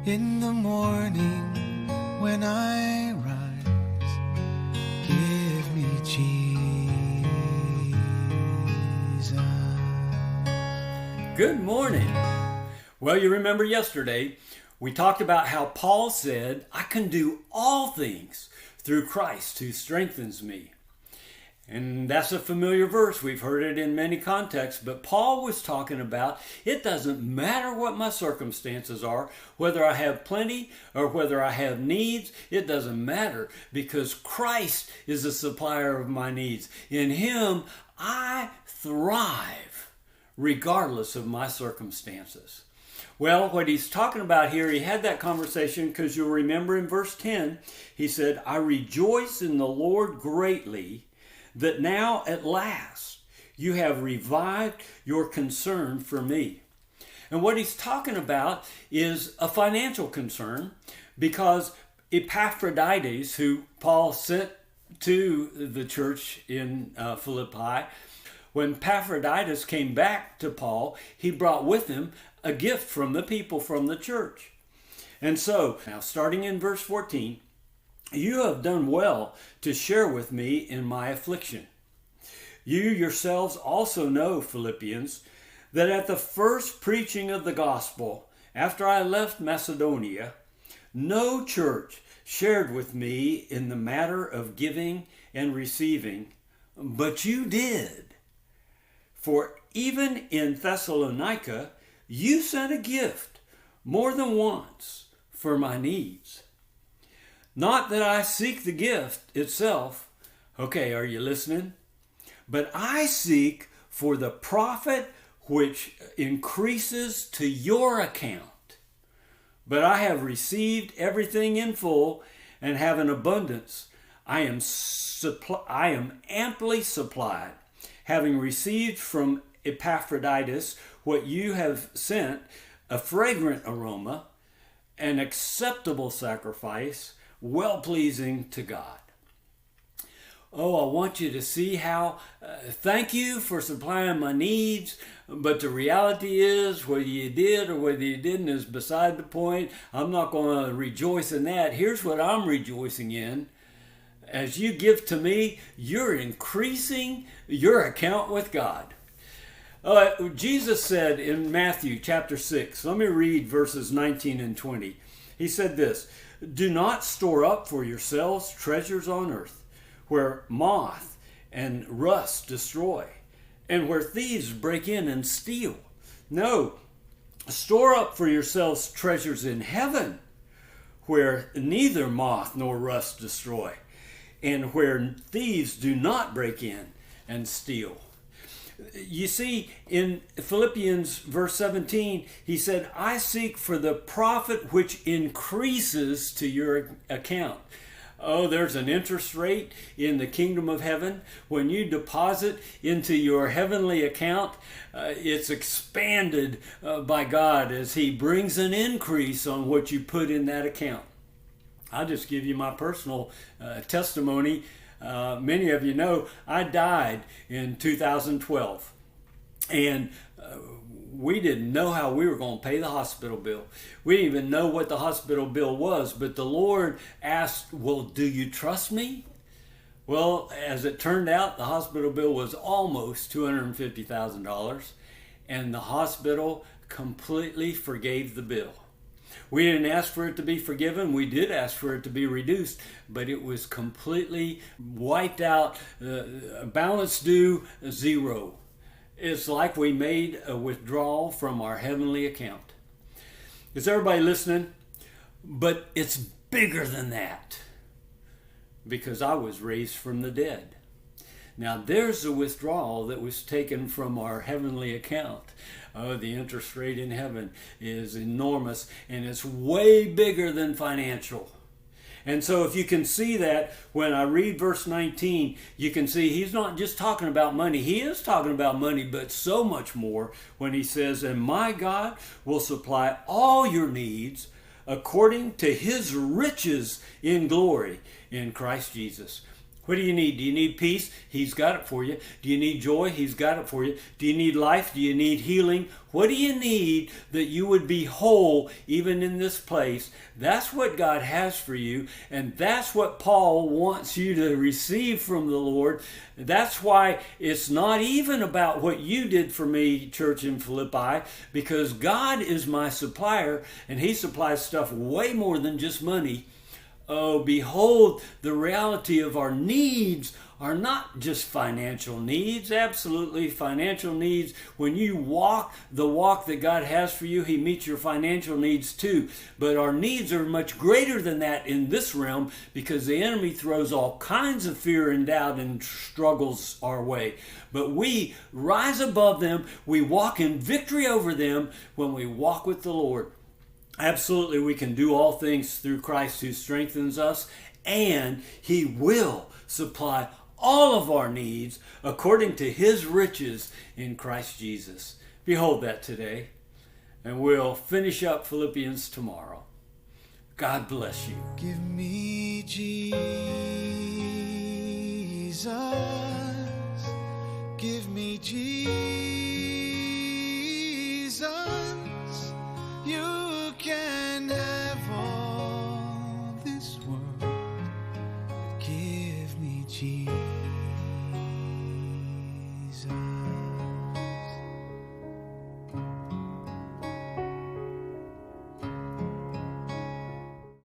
In the morning when I rise, give me Jesus. Good morning. Well, you remember yesterday we talked about how Paul said, I can do all things through Christ who strengthens me. And that's a familiar verse. We've heard it in many contexts, but Paul was talking about it doesn't matter what my circumstances are, whether I have plenty or whether I have needs, it doesn't matter because Christ is the supplier of my needs. In Him, I thrive regardless of my circumstances. Well, what he's talking about here, he had that conversation because you'll remember in verse 10, he said, I rejoice in the Lord greatly that now at last you have revived your concern for me. And what he's talking about is a financial concern because Epaphroditus, who Paul sent to the church in Philippi, when Epaphroditus came back to Paul, he brought with him a gift from the people from the church. And so, now starting in verse 14, you have done well to share with me in my affliction. You yourselves also know, Philippians, that at the first preaching of the gospel, after I left Macedonia, no church shared with me in the matter of giving and receiving, but you did. For even in Thessalonica, you sent a gift more than once for my needs. Not that I seek the gift itself. Okay, are you listening? But I seek for the profit which increases to your account. But I have received everything in full and have an abundance. I am amply supplied, having received from Epaphroditus what you have sent, a fragrant aroma, an acceptable sacrifice, well-pleasing to God. Oh, I want you to see how, thank you for supplying my needs, but the reality is whether you did or whether you didn't is beside the point. I'm not going to rejoice in that. Here's what I'm rejoicing in. As you give to me, you're increasing your account with God. Jesus said in Matthew chapter 6, let me read verses 19 and 20. He said this, do not store up for yourselves treasures on earth, where moth and rust destroy, and where thieves break in and steal. No, store up for yourselves treasures in heaven, where neither moth nor rust destroy, and where thieves do not break in and steal. You see, in Philippians verse 17, he said, I seek for the profit which increases to your account. Oh, there's an interest rate in the kingdom of heaven. When you deposit into your heavenly account, it's expanded by God as He brings an increase on what you put in that account. I'll just give you my personal testimony. Many of you know I died in 2012, and we didn't know how we were going to pay the hospital bill. We didn't even know what the hospital bill was, but the Lord asked, well, do you trust me? Well, as it turned out, the hospital bill was almost $250,000, and the hospital completely forgave the bill. We didn't ask for it to be forgiven. We did ask for it to be reduced, but it was completely wiped out, balance due, zero. It's like we made a withdrawal from our heavenly account. Is everybody listening? But it's bigger than that because I was raised from the dead. Now there's a withdrawal that was taken from our heavenly account. Oh, the interest rate in heaven is enormous, and it's way bigger than financial. And so if you can see that, when I read verse 19, you can see he's not just talking about money. He is talking about money, but so much more when he says, and my God will supply all your needs according to His riches in glory in Christ Jesus. What do you need? Do you need peace? He's got it for you. Do you need joy? He's got it for you. Do you need life? Do you need healing? What do you need that you would be whole even in this place? That's what God has for you, and that's what Paul wants you to receive from the Lord. That's why it's not even about what you did for me, church in Philippi, because God is my supplier, and He supplies stuff way more than just money. Oh, behold, the reality of our needs are not just financial needs. Absolutely, financial needs. When you walk the walk that God has for you, He meets your financial needs too. But our needs are much greater than that in this realm, because the enemy throws all kinds of fear and doubt and struggles our way. But we rise above them. We walk in victory over them when we walk with the Lord. Absolutely, we can do all things through Christ who strengthens us, and He will supply all of our needs according to His riches in Christ Jesus. Behold that today, and we'll finish up Philippians tomorrow. God bless you. Give me Jesus. Give me Jesus.